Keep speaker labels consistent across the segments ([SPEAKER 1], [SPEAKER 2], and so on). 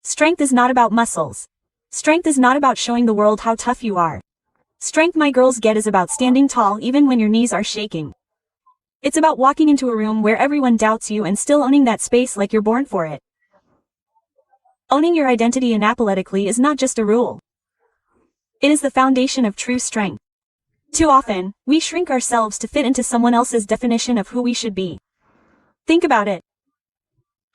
[SPEAKER 1] Strength is not about muscles. Strength is not about showing the world how tough you are. Strength my girls get is about standing tall even when your knees are shaking. It's about walking into a room where everyone doubts you and still owning that space like you're born for it. Owning your identity unapologetically is not just a rule. It is the foundation of true strength. Too often, we shrink ourselves to fit into someone else's definition of who we should be. Think about it.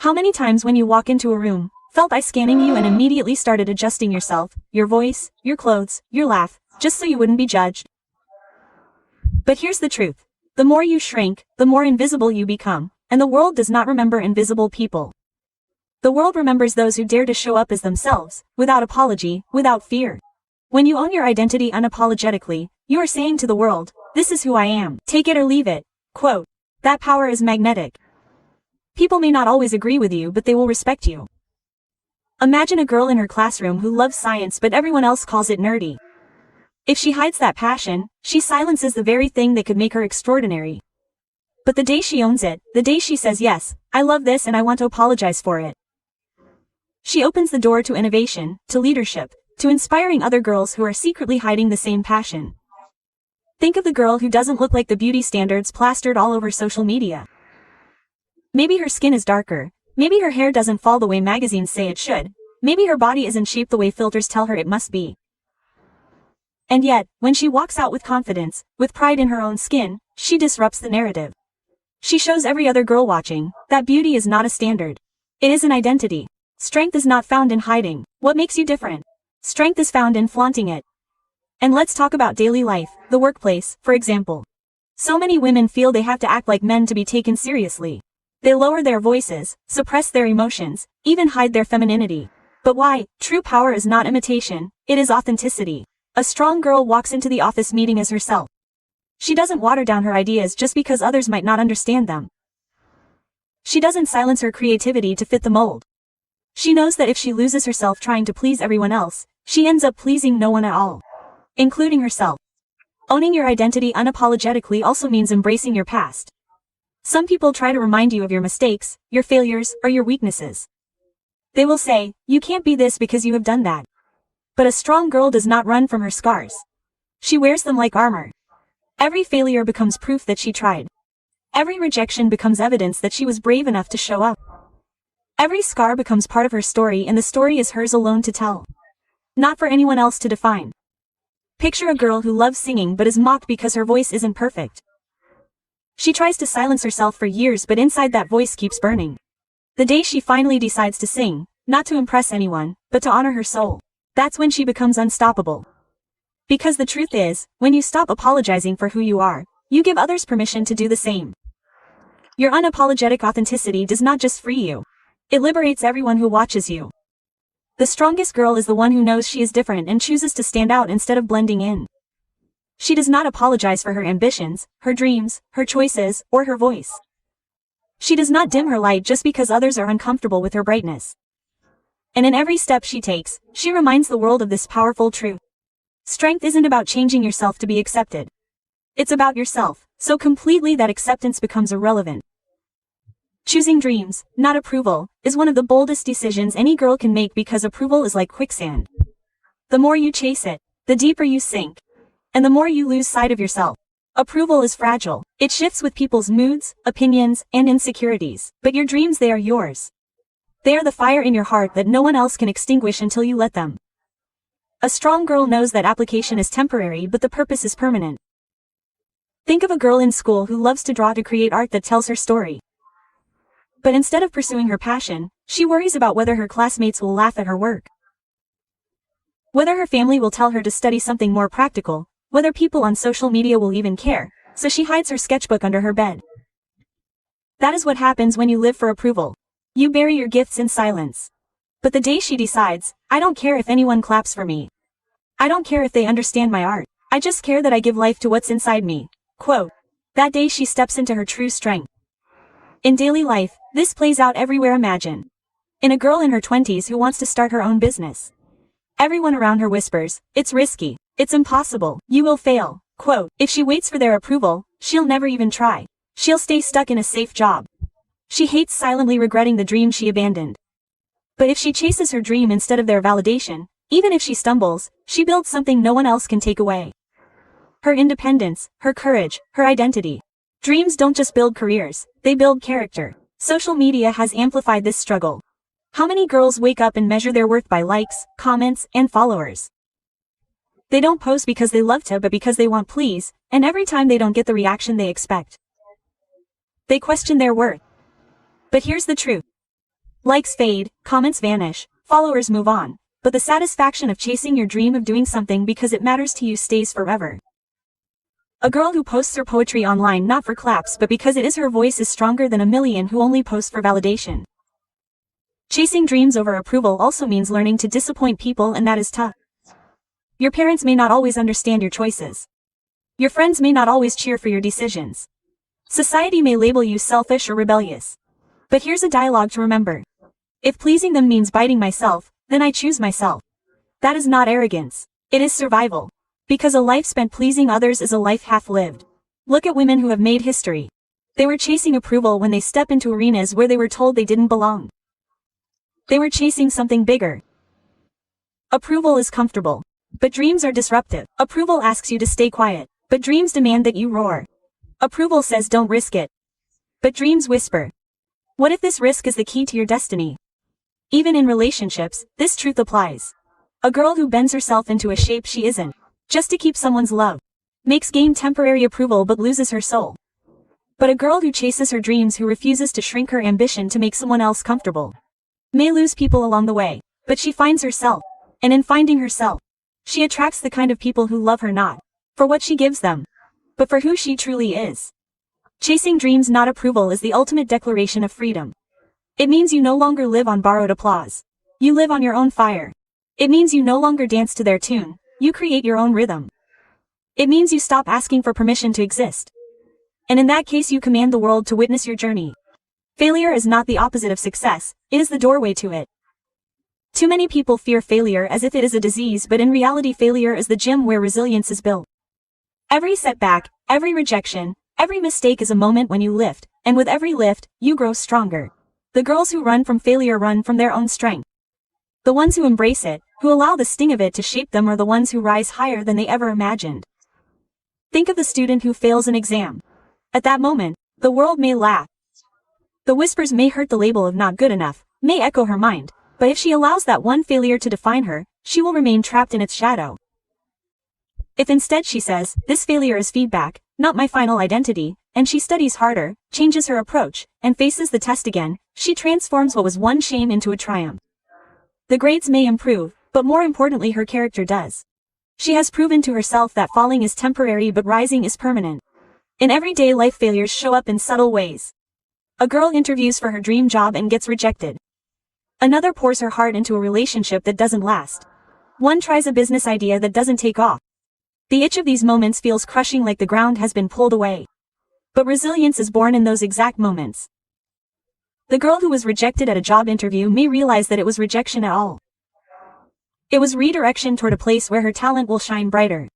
[SPEAKER 1] How many times when you walk into a room, felt eye scanning you and immediately started adjusting yourself, your voice, your clothes, your laugh, just so you wouldn't be judged? But here's the truth. The more you shrink, the more invisible you become, and the world does not remember invisible people. The world remembers those who dare to show up as themselves, without apology, without fear. When you own your identity unapologetically, you are saying to the world, "This is who I am, take it or leave it." Quote. That power is magnetic. People may not always agree with you, but they will respect you. Imagine a girl in her classroom who loves science but everyone else calls it nerdy. If she hides that passion, she silences the very thing that could make her extraordinary. But the day she owns it, the day she says, "Yes, I love this and I want to apologize for it," she opens the door to innovation, to leadership, to inspiring other girls who are secretly hiding the same passion. Think of the girl who doesn't look like the beauty standards plastered all over social media. Maybe her skin is darker, maybe her hair doesn't fall the way magazines say it should, maybe her body isn't shaped the way filters tell her it must be. And yet, when she walks out with confidence, with pride in her own skin, she disrupts the narrative. She shows every other girl watching that beauty is not a standard. It is an identity. Strength is not found in hiding what makes you different. Strength is found in flaunting it. And let's talk about daily life, the workplace, for example. So many women feel they have to act like men to be taken seriously. They lower their voices, suppress their emotions, even hide their femininity. But why? True power is not imitation, it is authenticity. A strong girl walks into the office meeting as herself. She doesn't water down her ideas just because others might not understand them. She doesn't silence her creativity to fit the mold. She knows that if she loses herself trying to please everyone else, she ends up pleasing no one at all, including herself. Owning your identity unapologetically also means embracing your past. Some people try to remind you of your mistakes, your failures, or your weaknesses. They will say, "You can't be this because you have done that." But a strong girl does not run from her scars. She wears them like armor. Every failure becomes proof that she tried. Every rejection becomes evidence that she was brave enough to show up. Every scar becomes part of her story, and the story is hers alone to tell, not for anyone else to define. Picture a girl who loves singing but is mocked because her voice isn't perfect. She tries to silence herself for years, but inside that voice keeps burning. The day she finally decides to sing, not to impress anyone, but to honor her soul, that's when she becomes unstoppable. Because the truth is, when you stop apologizing for who you are, you give others permission to do the same. Your unapologetic authenticity does not just free you. It liberates everyone who watches you. The strongest girl is the one who knows she is different and chooses to stand out instead of blending in. She does not apologize for her ambitions, her dreams, her choices, or her voice. She does not dim her light just because others are uncomfortable with her brightness. And in every step she takes, she reminds the world of this powerful truth. Strength isn't about changing yourself to be accepted. It's about yourself, so completely that acceptance becomes irrelevant. Choosing dreams, not approval, is one of the boldest decisions any girl can make, because approval is like quicksand. The more you chase it, the deeper you sink. And the more you lose sight of yourself. Approval is fragile. It shifts with people's moods, opinions, and insecurities. But your dreams, they are yours. They are the fire in your heart that no one else can extinguish until you let them. A strong girl knows that application is temporary, but the purpose is permanent. Think of a girl in school who loves to draw, to create art that tells her story. But instead of pursuing her passion, she worries about whether her classmates will laugh at her work, whether her family will tell her to study something more practical, whether people on social media will even care, so she hides her sketchbook under her bed. That is what happens when you live for approval. You bury your gifts in silence. But the day she decides, "I don't care if anyone claps for me. I don't care if they understand my art. I just care that I give life to what's inside me." Quote. That day she steps into her true strength. In daily life, this plays out everywhere. Imagine in a girl in her 20s who wants to start her own business. Everyone around her whispers, "It's risky. It's impossible. You will fail." Quote. If she waits for their approval, she'll never even try. She'll stay stuck in a safe job. She hates silently regretting the dream she abandoned. But if she chases her dream instead of their validation, even if she stumbles, she builds something no one else can take away. Her independence, her courage, her identity. Dreams don't just build careers, they build character. Social media has amplified this struggle. How many girls wake up and measure their worth by likes, comments, and followers? They don't post because they love to but because they want please, and every time they don't get the reaction they expect, they question their worth. But here's the truth. Likes fade, comments vanish, followers move on, but the satisfaction of chasing your dream of doing something because it matters to you stays forever. A girl who posts her poetry online not for claps but because it is her voice is stronger than a million who only post for validation. Chasing dreams over approval also means learning to disappoint people, and that is tough. Your parents may not always understand your choices. Your friends may not always cheer for your decisions. Society may label you selfish or rebellious. But here's a dialogue to remember. If pleasing them means biting myself, then I choose myself. That is not arrogance. It is survival. Because a life spent pleasing others is a life half lived. Look at women who have made history. They were chasing approval when they step into arenas where they were told they didn't belong. They were chasing something bigger. Approval is comfortable. But dreams are disruptive. Approval asks you to stay quiet. But dreams demand that you roar. Approval says don't risk it. But dreams whisper. What if this risk is the key to your destiny? Even in relationships, this truth applies. A girl who bends herself into a shape she isn't, just to keep someone's love, makes gain temporary approval but loses her soul. But a girl who chases her dreams, who refuses to shrink her ambition to make someone else comfortable, may lose people along the way, but she finds herself. And in finding herself, she attracts the kind of people who love her not for what she gives them, but for who she truly is. Chasing dreams, not approval, is the ultimate declaration of freedom. It means you no longer live on borrowed applause. You live on your own fire. It means you no longer dance to their tune. You create your own rhythm. It means you stop asking for permission to exist. And in that case, you command the world to witness your journey. Failure is not the opposite of success, it is the doorway to it. Too many people fear failure as if it is a disease, but in reality failure is the gym where resilience is built. Every setback, every rejection, every mistake is a moment when you lift, and with every lift, you grow stronger. The girls who run from failure run from their own strength. The ones who embrace it, who allow the sting of it to shape them, are the ones who rise higher than they ever imagined. Think of the student who fails an exam. At that moment, the world may laugh. The whispers may hurt, the label of not good enough may echo her mind, but if she allows that one failure to define her, she will remain trapped in its shadow. If instead she says, this failure is feedback, not my final identity, and she studies harder, changes her approach, and faces the test again, she transforms what was one shame into a triumph. The grades may improve, but more importantly her character does. She has proven to herself that falling is temporary but rising is permanent. In everyday life, failures show up in subtle ways. A girl interviews for her dream job and gets rejected. Another pours her heart into a relationship that doesn't last. One tries a business idea that doesn't take off. The itch of these moments feels crushing, like the ground has been pulled away. But resilience is born in those exact moments. The girl who was rejected at a job interview may realize that it was rejection at all. It was redirection toward a place where her talent will shine brighter.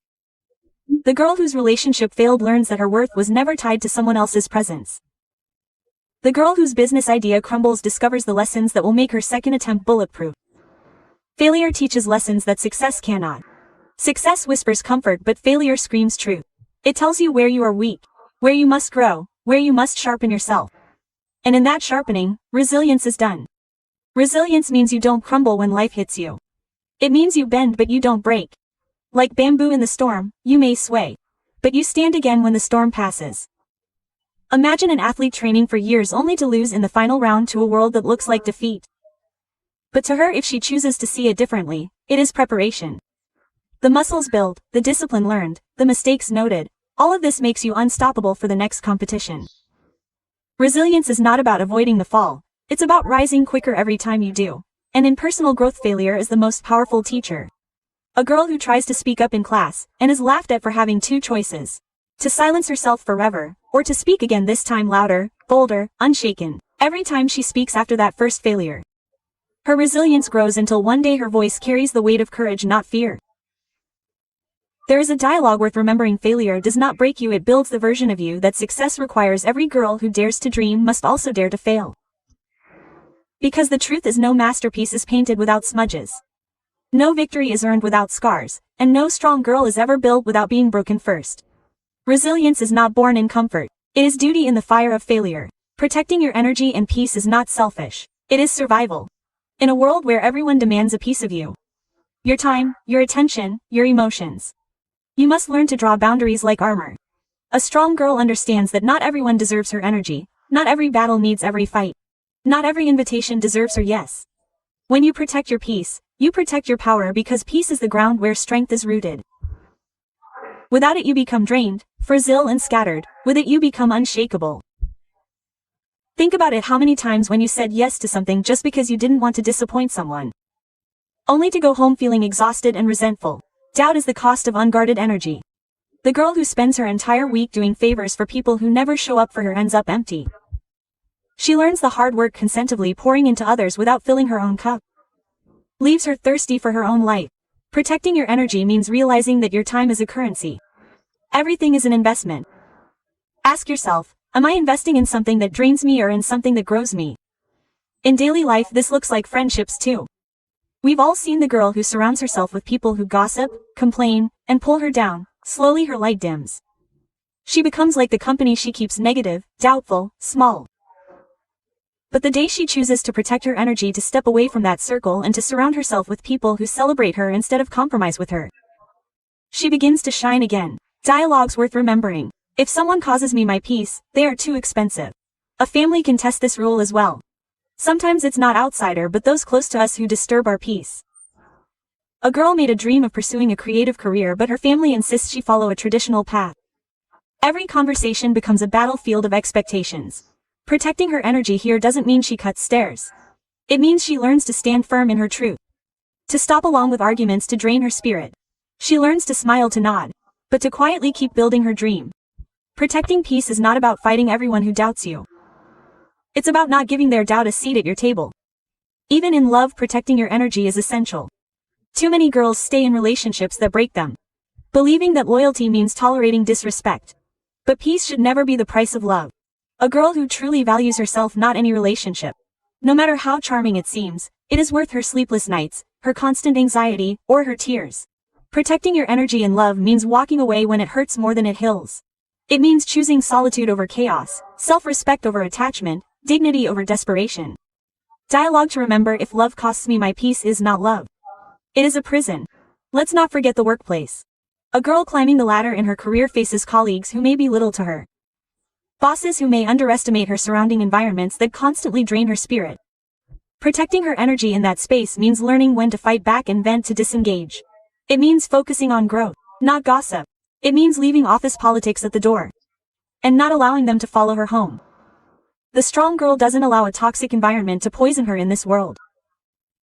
[SPEAKER 1] The girl whose relationship failed learns that her worth was never tied to someone else's presence. The girl whose business idea crumbles discovers the lessons that will make her second attempt bulletproof. Failure teaches lessons that success cannot. Success whispers comfort, but failure screams truth. It tells you where you are weak, where you must grow, where you must sharpen yourself. And in that sharpening, resilience is done. Resilience means you don't crumble when life hits you. It means you bend but you don't break. Like bamboo in the storm, you may sway, but you stand again when the storm passes. Imagine an athlete training for years only to lose in the final round to a world that looks like defeat. But to her, if she chooses to see it differently, it is preparation. The muscles built, the discipline learned, the mistakes noted, all of this makes you unstoppable for the next competition. Resilience is not about avoiding the fall, it's about rising quicker every time you do. And in personal growth, failure is the most powerful teacher. A girl who tries to speak up in class, and is laughed at for having two choices. To silence herself forever, or to speak again, this time louder, bolder, unshaken. Every time she speaks after that first failure, her resilience grows until one day her voice carries the weight of courage, not fear. There is a dialogue worth remembering. Failure does not break you, it builds the version of you that success requires. Every girl who dares to dream must also dare to fail. Because the truth is no masterpiece is painted without smudges. No victory is earned without scars, and no strong girl is ever built without being broken first. Resilience is not born in comfort. It is duty in the fire of failure. Protecting your energy and peace is not selfish. It is survival. In a world where everyone demands a piece of you, your time, your attention, your emotions, you must learn to draw boundaries like armor. A strong girl understands that not everyone deserves her energy, not every battle needs every fight, not every invitation deserves her yes. When you protect your peace, you protect your power because peace is the ground where strength is rooted. Without it you become drained, fragile and scattered. With it you become unshakable. Think about it, how many times when you said yes to something just because you didn't want to disappoint someone, only to go home feeling exhausted and resentful. Doubt is the cost of unguarded energy. The girl who spends her entire week doing favors for people who never show up for her ends up empty. She learns the hard work consecutively pouring into others without filling her own cup. Leaves her thirsty for her own light. Protecting your energy means realizing that your time is a currency. Everything is an investment. Ask yourself, am I investing in something that drains me or in something that grows me? In daily life this looks like friendships too. We've all seen the girl who surrounds herself with people who gossip, complain, and pull her down. Slowly her light dims. She becomes like the company she keeps, negative, doubtful, small. But the day she chooses to protect her energy, to step away from that circle and to surround herself with people who celebrate her instead of compromise with her, she begins to shine again. Dialogues worth remembering. If someone causes me my peace, they are too expensive. A family can test this rule as well. Sometimes it's not outsider but those close to us who disturb our peace. A girl made a dream of pursuing a creative career but her family insists she follow a traditional path. Every conversation becomes a battlefield of expectations. Protecting her energy here doesn't mean she cuts stairs. It means she learns to stand firm in her truth. To stop along with arguments to drain her spirit. She learns to smile, to nod, but to quietly keep building her dream. Protecting peace is not about fighting everyone who doubts you. It's about not giving their doubt a seat at your table. Even in love, protecting your energy is essential. Too many girls stay in relationships that break them, believing that loyalty means tolerating disrespect. But peace should never be the price of love. A girl who truly values herself, not any relationship, no matter how charming it seems, it is worth her sleepless nights, her constant anxiety, or her tears. Protecting your energy in love means walking away when it hurts more than it heals. It means choosing solitude over chaos, self-respect over attachment, dignity over desperation. Dialogue to remember: if love costs me my peace is not love. It is a prison. Let's not forget the workplace. A girl climbing the ladder in her career faces colleagues who may be little to her, bosses who may underestimate her, surrounding environments that constantly drain her spirit. Protecting her energy in that space means learning when to fight back and when to disengage. It means focusing on growth, not gossip. It means leaving office politics at the door and not allowing them to follow her home. The strong girl doesn't allow a toxic environment to poison her in this world.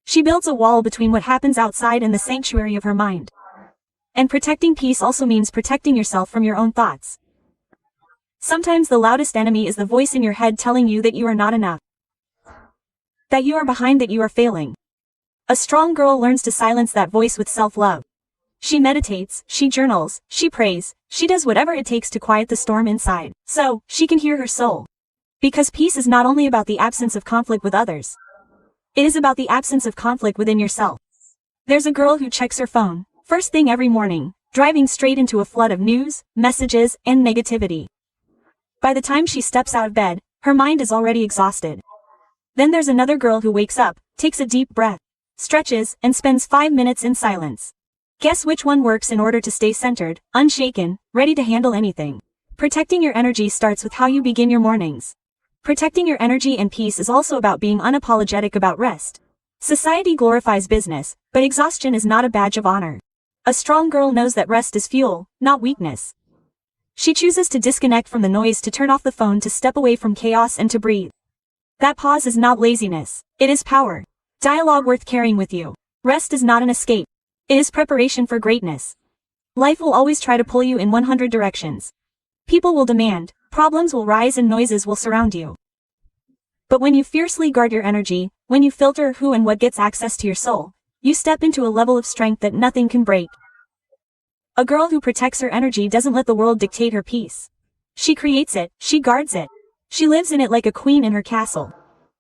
[SPEAKER 1] She builds a wall between what happens outside and the sanctuary of her mind. And protecting peace also means protecting yourself from your own thoughts. Sometimes the loudest enemy is the voice in your head telling you that you are not enough, that you are behind, that you are failing. A strong girl learns to silence that voice with self-love. She meditates, she journals, she prays, she does whatever it takes to quiet the storm inside, so she can hear her soul. Because peace is not only about the absence of conflict with others, it is about the absence of conflict within yourself. There's a girl who checks her phone first thing every morning, driving straight into a flood of news, messages, and negativity. By the time she steps out of bed, her mind is already exhausted. Then there's another girl who wakes up, takes a deep breath, stretches, and spends 5 minutes in silence. Guess which one works in order to stay centered, unshaken, ready to handle anything? Protecting your energy starts with how you begin your mornings. Protecting your energy and peace is also about being unapologetic about rest. Society glorifies business, but exhaustion is not a badge of honor. A strong girl knows that rest is fuel, not weakness. She chooses to disconnect from the noise, to turn off the phone, to step away from chaos and to breathe. That pause is not laziness, it is power. Dialogue worth carrying with you. Rest is not an escape. It is preparation for greatness. Life will always try to pull you in 100 directions. People will demand, problems will rise, and noises will surround you. But when you fiercely guard your energy, when you filter who and what gets access to your soul, you step into a level of strength that nothing can break. A girl who protects her energy doesn't let the world dictate her peace. She creates it, she guards it. She lives in it like a queen in her castle.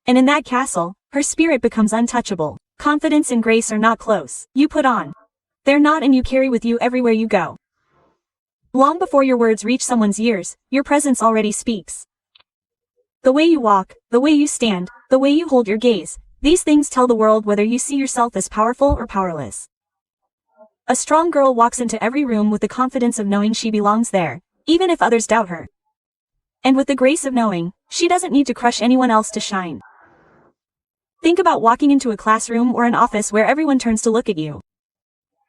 [SPEAKER 1] And in that castle, Her spirit becomes untouchable. Confidence and grace are not clothes you put on. They're not and you carry with you everywhere you go. Long before your words reach someone's ears, your presence already speaks. The way you walk, the way you stand, the way you hold your gaze, these things tell the world whether you see yourself as powerful or powerless. A strong girl walks into every room with the confidence of knowing she belongs there, even if others doubt her. And with the grace of knowing, she doesn't need to crush anyone else to shine. Think about walking into a classroom or an office where everyone turns to look at you.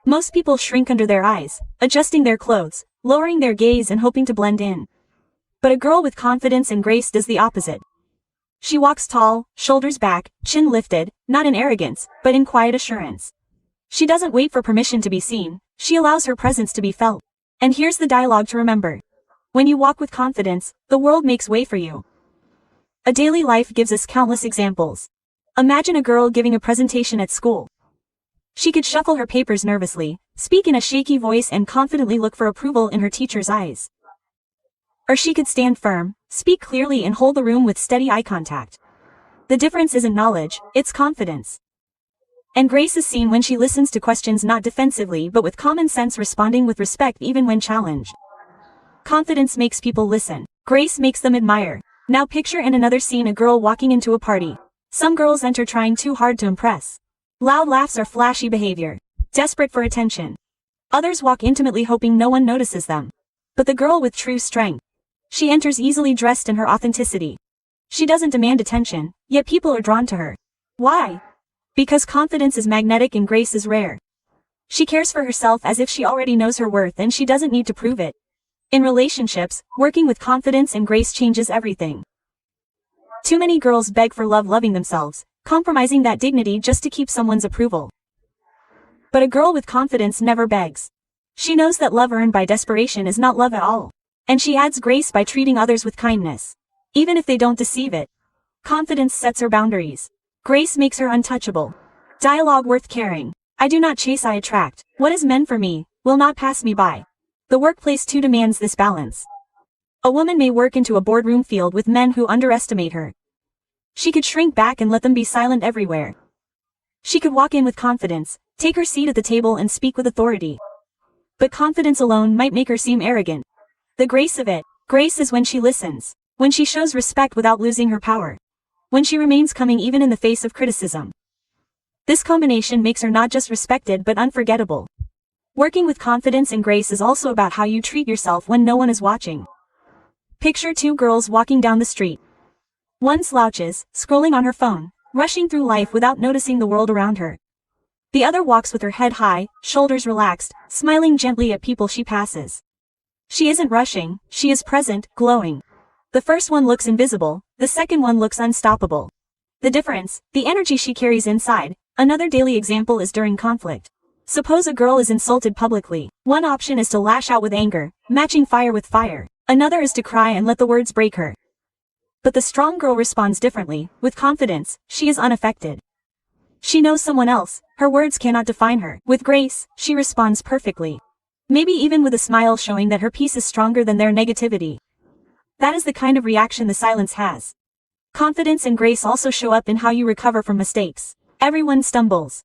[SPEAKER 1] Most people shrink under their eyes, adjusting their clothes, lowering their gaze and hoping to blend in. But a girl with confidence and grace does the opposite. She walks tall, shoulders back, chin lifted, not in arrogance, but in quiet assurance. She doesn't wait for permission to be seen, she allows her presence to be felt. And here's the dialogue to remember. When you walk with confidence, the world makes way for you. A daily life gives us countless examples. Imagine a girl giving a presentation at school. She could shuffle her papers nervously, speak in a shaky voice and confidently look for approval in her teacher's eyes. Or she could stand firm, speak clearly and hold the room with steady eye contact. The difference isn't knowledge, it's confidence. And grace is seen when she listens to questions not defensively but with common sense, responding with respect even when challenged. Confidence makes people listen. Grace makes them admire. Now picture in another scene a girl walking into a party. Some girls enter trying too hard to impress. Loud laughs or flashy behavior. Desperate for attention. Others walk intimately hoping no one notices them. But the girl with true strength. She enters easily dressed in her authenticity. She doesn't demand attention, yet people are drawn to her. Why? Because confidence is magnetic and grace is rare. She cares for herself as if she already knows her worth and she doesn't need to prove it. In relationships, working with confidence and grace changes everything. Too many girls beg for love, loving themselves, compromising that dignity just to keep someone's approval. But a girl with confidence never begs. She knows that love earned by desperation is not love at all. And she adds grace by treating others with kindness. Even if they don't deceive it. Confidence sets her boundaries. Grace makes her untouchable. Dialogue worth caring. I do not chase, I attract. What is meant for me, will not pass me by. The workplace too demands this balance. A woman may work into a boardroom filled with men who underestimate her. She could shrink back and let them be silent everywhere. She could walk in with confidence, take her seat at the table and speak with authority. But confidence alone might make her seem arrogant. The grace of it. Grace is when she listens. When she shows respect without losing her power. When she remains calm even in the face of criticism. This combination makes her not just respected but unforgettable. Working with confidence and grace is also about how you treat yourself when no one is watching. Picture two girls walking down the street. One slouches, scrolling on her phone, rushing through life without noticing the world around her. The other walks with her head high, shoulders relaxed, smiling gently at people she passes. She isn't rushing, she is present, glowing. The first one looks invisible, the second one looks unstoppable. The difference, the energy she carries inside. Another daily example is during conflict. Suppose a girl is insulted publicly. One option is to lash out with anger, matching fire with fire. Another is to cry and let the words break her. But the strong girl responds differently. With confidence, she is unaffected. She knows someone else, her words cannot define her. With grace, she responds perfectly. Maybe even with a smile showing that her peace is stronger than their negativity. That is the kind of reaction the silence has. Confidence and grace also show up in how you recover from mistakes. Everyone stumbles.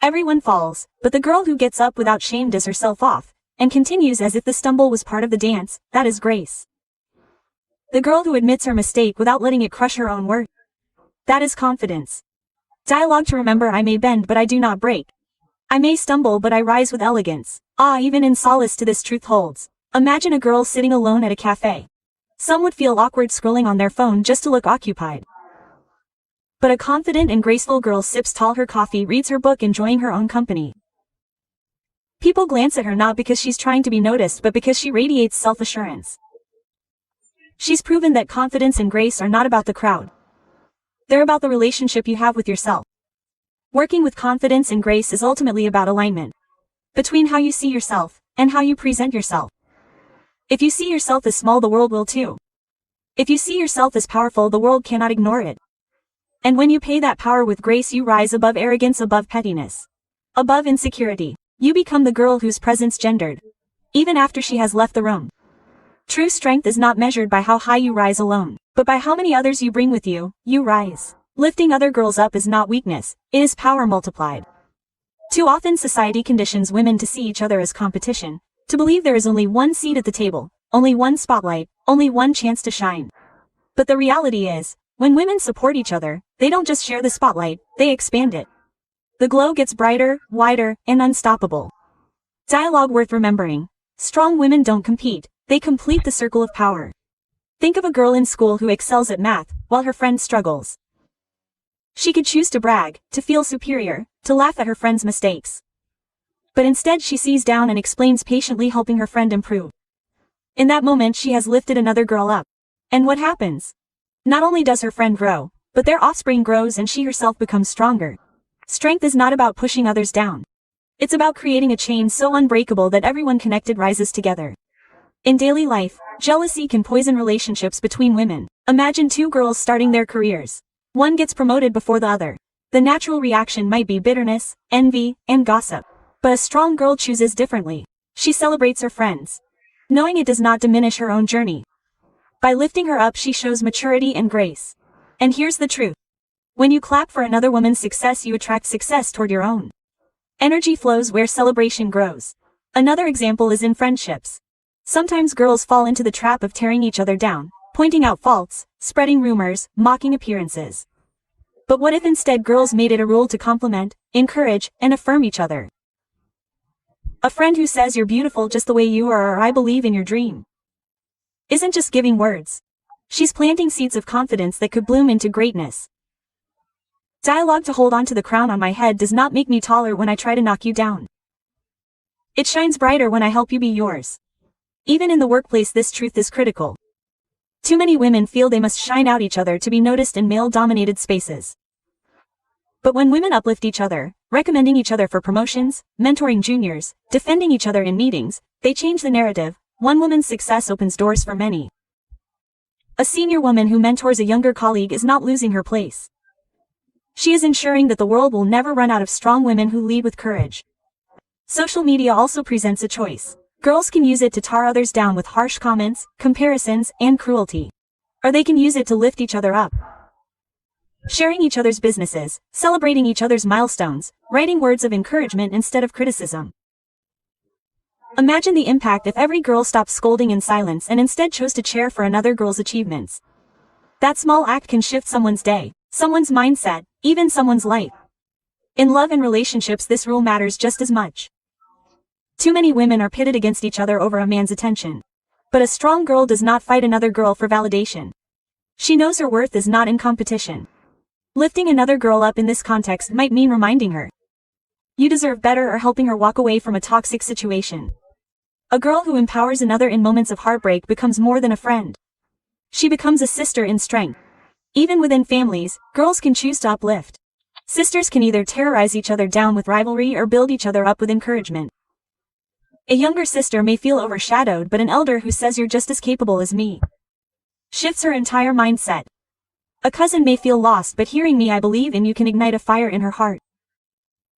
[SPEAKER 1] Everyone falls, but the girl who gets up without shame does herself off, and continues as if the stumble was part of the dance. That is grace. The girl who admits her mistake without letting it crush her own worth. That is confidence. Dialogue to remember: I may bend but I do not break. I may stumble but I rise with elegance. Even in solace to this truth holds. Imagine a girl sitting alone at a cafe. Some would feel awkward scrolling on their phone just to look occupied. But a confident and graceful girl sips tall her coffee, reads her book, enjoying her own company. People glance at her not because she's trying to be noticed but because she radiates self-assurance. She's proven that confidence and grace are not about the crowd. They're about the relationship you have with yourself. Working with confidence and grace is ultimately about alignment. Between how you see yourself, and how you present yourself. If you see yourself as small, the world will too. If you see yourself as powerful, the world cannot ignore it. And when you pay that power with grace, you rise above arrogance, above pettiness. Above insecurity. You become the girl whose presence gendered. Even after she has left the room. True strength is not measured by how high you rise alone, but by how many others you bring with you. You rise. Lifting other girls up is not weakness, it is power multiplied. Too often society conditions women to see each other as competition, to believe there is only one seat at the table, only one spotlight, only one chance to shine. But the reality is, when women support each other, they don't just share the spotlight, they expand it. The glow gets brighter, wider, and unstoppable. Dialogue worth remembering. Strong women don't compete, they complete the circle of power. Think of a girl in school who excels at math, while her friend struggles. She could choose to brag, to feel superior, to laugh at her friend's mistakes. But instead she sees down and explains patiently, helping her friend improve. In that moment she has lifted another girl up. And what happens? Not only does her friend grow, but their offspring grows and she herself becomes stronger. Strength is not about pushing others down. It's about creating a chain so unbreakable that everyone connected rises together. In daily life, jealousy can poison relationships between women. Imagine two girls starting their careers. One gets promoted before the other. The natural reaction might be bitterness, envy, and gossip. But a strong girl chooses differently. She celebrates her friends, knowing it does not diminish her own journey. By lifting her up, she shows maturity and grace. And here's the truth. When you clap for another woman's success, you attract success toward your own. Energy flows where celebration grows. Another example is in friendships. Sometimes girls fall into the trap of tearing each other down, pointing out faults, spreading rumors, mocking appearances. But what if instead girls made it a rule to compliment, encourage, and affirm each other? A friend who says you're beautiful just the way you are, or I believe in your dream, isn't just giving words. She's planting seeds of confidence that could bloom into greatness. Dialogue to hold on to the crown on my head does not make me taller when I try to knock you down. It shines brighter when I help you be yours. Even in the workplace, this truth is critical. Too many women feel they must shine out each other to be noticed in male-dominated spaces. But when women uplift each other, recommending each other for promotions, mentoring juniors, defending each other in meetings, they change the narrative. One woman's success opens doors for many. A senior woman who mentors a younger colleague is not losing her place. She is ensuring that the world will never run out of strong women who lead with courage. Social media also presents a choice. Girls can use it to tear others down with harsh comments, comparisons, and cruelty. Or they can use it to lift each other up. Sharing each other's businesses, celebrating each other's milestones, writing words of encouragement instead of criticism. Imagine the impact if every girl stopped scolding in silence and instead chose to cheer for another girl's achievements. That small act can shift someone's day, someone's mindset, even someone's life. In love and relationships, this rule matters just as much. Too many women are pitted against each other over a man's attention. But a strong girl does not fight another girl for validation. She knows her worth is not in competition. Lifting another girl up in this context might mean reminding her you deserve better, or helping her walk away from a toxic situation. A girl who empowers another in moments of heartbreak becomes more than a friend. She becomes a sister in strength. Even within families, girls can choose to uplift. Sisters can either terrorize each other down with rivalry or build each other up with encouragement. A younger sister may feel overshadowed, but an elder who says you're just as capable as me shifts her entire mindset. A cousin may feel lost, but hearing me I believe in you can ignite a fire in her heart.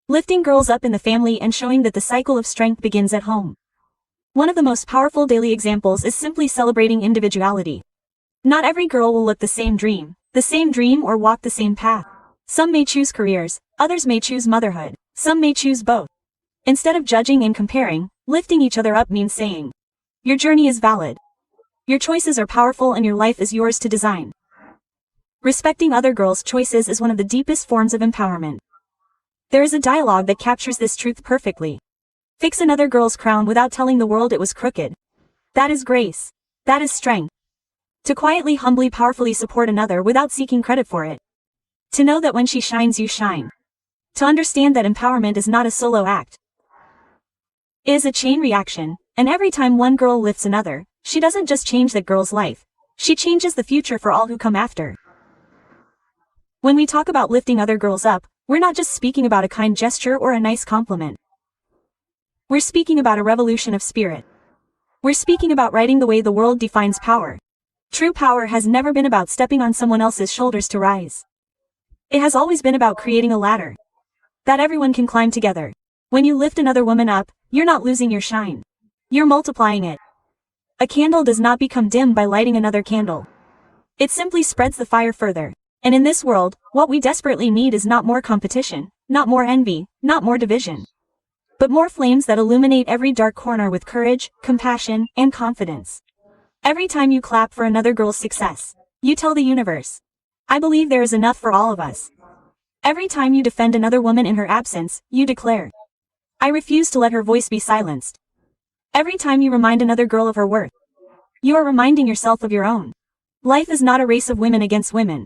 [SPEAKER 1] Lifting girls up in the family and showing that the cycle of strength begins at home. One of the most powerful daily examples is simply celebrating individuality. Not every girl will look the same dream or walk the same path. Some may choose careers, others may choose motherhood, some may choose both. Instead of judging and comparing, lifting each other up means saying, your journey is valid. Your choices are powerful and your life is yours to design. Respecting other girls' choices is one of the deepest forms of empowerment. There is a dialogue that captures this truth perfectly. Fix another girl's crown without telling the world it was crooked. That is grace. That is strength. To quietly, humbly, powerfully support another without seeking credit for it. To know that when she shines, you shine. To understand that empowerment is not a solo act. It is a chain reaction, and every time one girl lifts another, she doesn't just change that girl's life. She changes the future for all who come after. When we talk about lifting other girls up, we're not just speaking about a kind gesture or a nice compliment. We're speaking about a revolution of spirit. We're speaking about writing the way the world defines power. True power has never been about stepping on someone else's shoulders to rise. It has always been about creating a ladder that everyone can climb together. When you lift another woman up, you're not losing your shine. You're multiplying it. A candle does not become dim by lighting another candle. It simply spreads the fire further. And in this world, what we desperately need is not more competition, not more envy, not more division, but more flames that illuminate every dark corner with courage, compassion, and confidence. Every time you clap for another girl's success, you tell the universe, I believe there is enough for all of us. Every time you defend another woman in her absence, you declare, I refuse to let her voice be silenced. Every time you remind another girl of her worth, you are reminding yourself of your own. Life is not a race of women against women.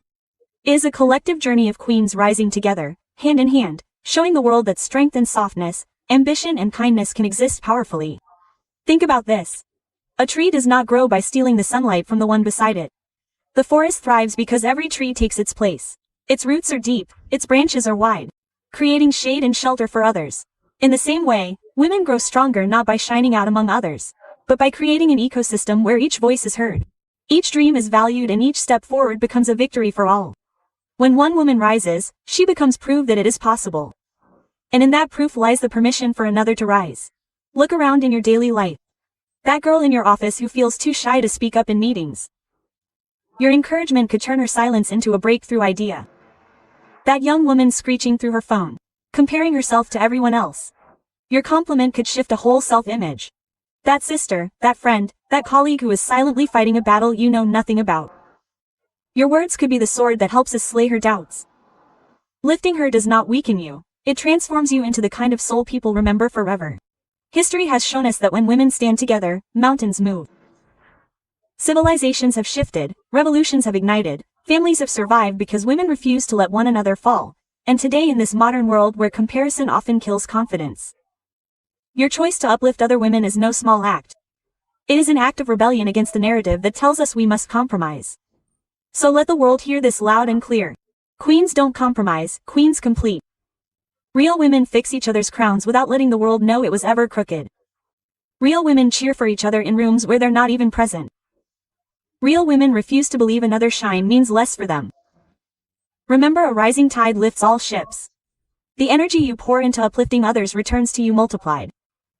[SPEAKER 1] It is a collective journey of queens rising together, hand in hand, showing the world that strength and softness, ambition and kindness can exist powerfully. Think about this. A tree does not grow by stealing the sunlight from the one beside it. The forest thrives because every tree takes its place. Its roots are deep, its branches are wide, creating shade and shelter for others. In the same way, women grow stronger not by shining out among others, but by creating an ecosystem where each voice is heard. Each dream is valued and each step forward becomes a victory for all. When one woman rises, she becomes proof that it is possible. And in that proof lies the permission for another to rise. Look around in your daily life. That girl in your office who feels too shy to speak up in meetings. Your encouragement could turn her silence into a breakthrough idea. That young woman screeching through her phone, comparing herself to everyone else. Your compliment could shift a whole self-image. That sister, that friend, that colleague who is silently fighting a battle you know nothing about. Your words could be the sword that helps us slay her doubts. Lifting her does not weaken you. It transforms you into the kind of soul people remember forever. History has shown us that when women stand together, mountains move. Civilizations have shifted, revolutions have ignited, families have survived because women refuse to let one another fall. And today in this modern world where comparison often kills confidence, your choice to uplift other women is no small act. It is an act of rebellion against the narrative that tells us we must compromise. So let the world hear this loud and clear. Queens don't compromise, queens complete. Real women fix each other's crowns without letting the world know it was ever crooked. Real women cheer for each other in rooms where they're not even present. Real women refuse to believe another shine means less for them. Remember, a rising tide lifts all ships. The energy you pour into uplifting others returns to you multiplied.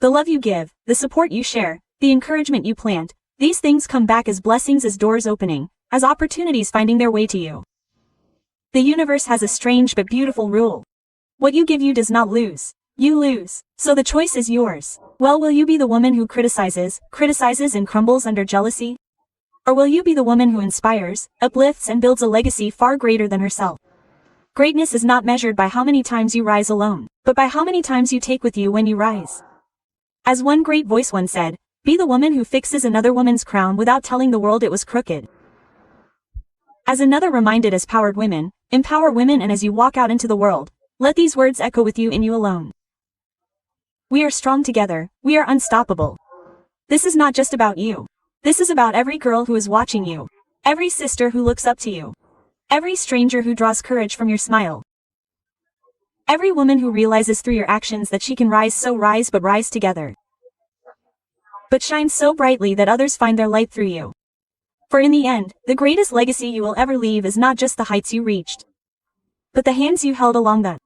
[SPEAKER 1] The love you give, the support you share, the encouragement you plant, these things come back as blessings, as doors opening, as opportunities finding their way to you. The universe has a strange but beautiful rule. What you give you does not lose. You lose. So the choice is yours. Well, will you be the woman who criticizes and crumbles under jealousy? Or will you be the woman who inspires, uplifts and builds a legacy far greater than herself? Greatness is not measured by how many times you rise alone, but by how many times you take with you when you rise. As one great voice once said, be the woman who fixes another woman's crown without telling the world it was crooked. As another reminded us, empower women, and as you walk out into the world, let these words echo with you in you alone. We are strong together, we are unstoppable. This is not just about you. This is about every girl who is watching you, every sister who looks up to you, every stranger who draws courage from your smile, every woman who realizes through your actions that she can rise together. But shine so brightly that others find their light through you. For in the end, the greatest legacy you will ever leave is not just the heights you reached, but the hands you held along the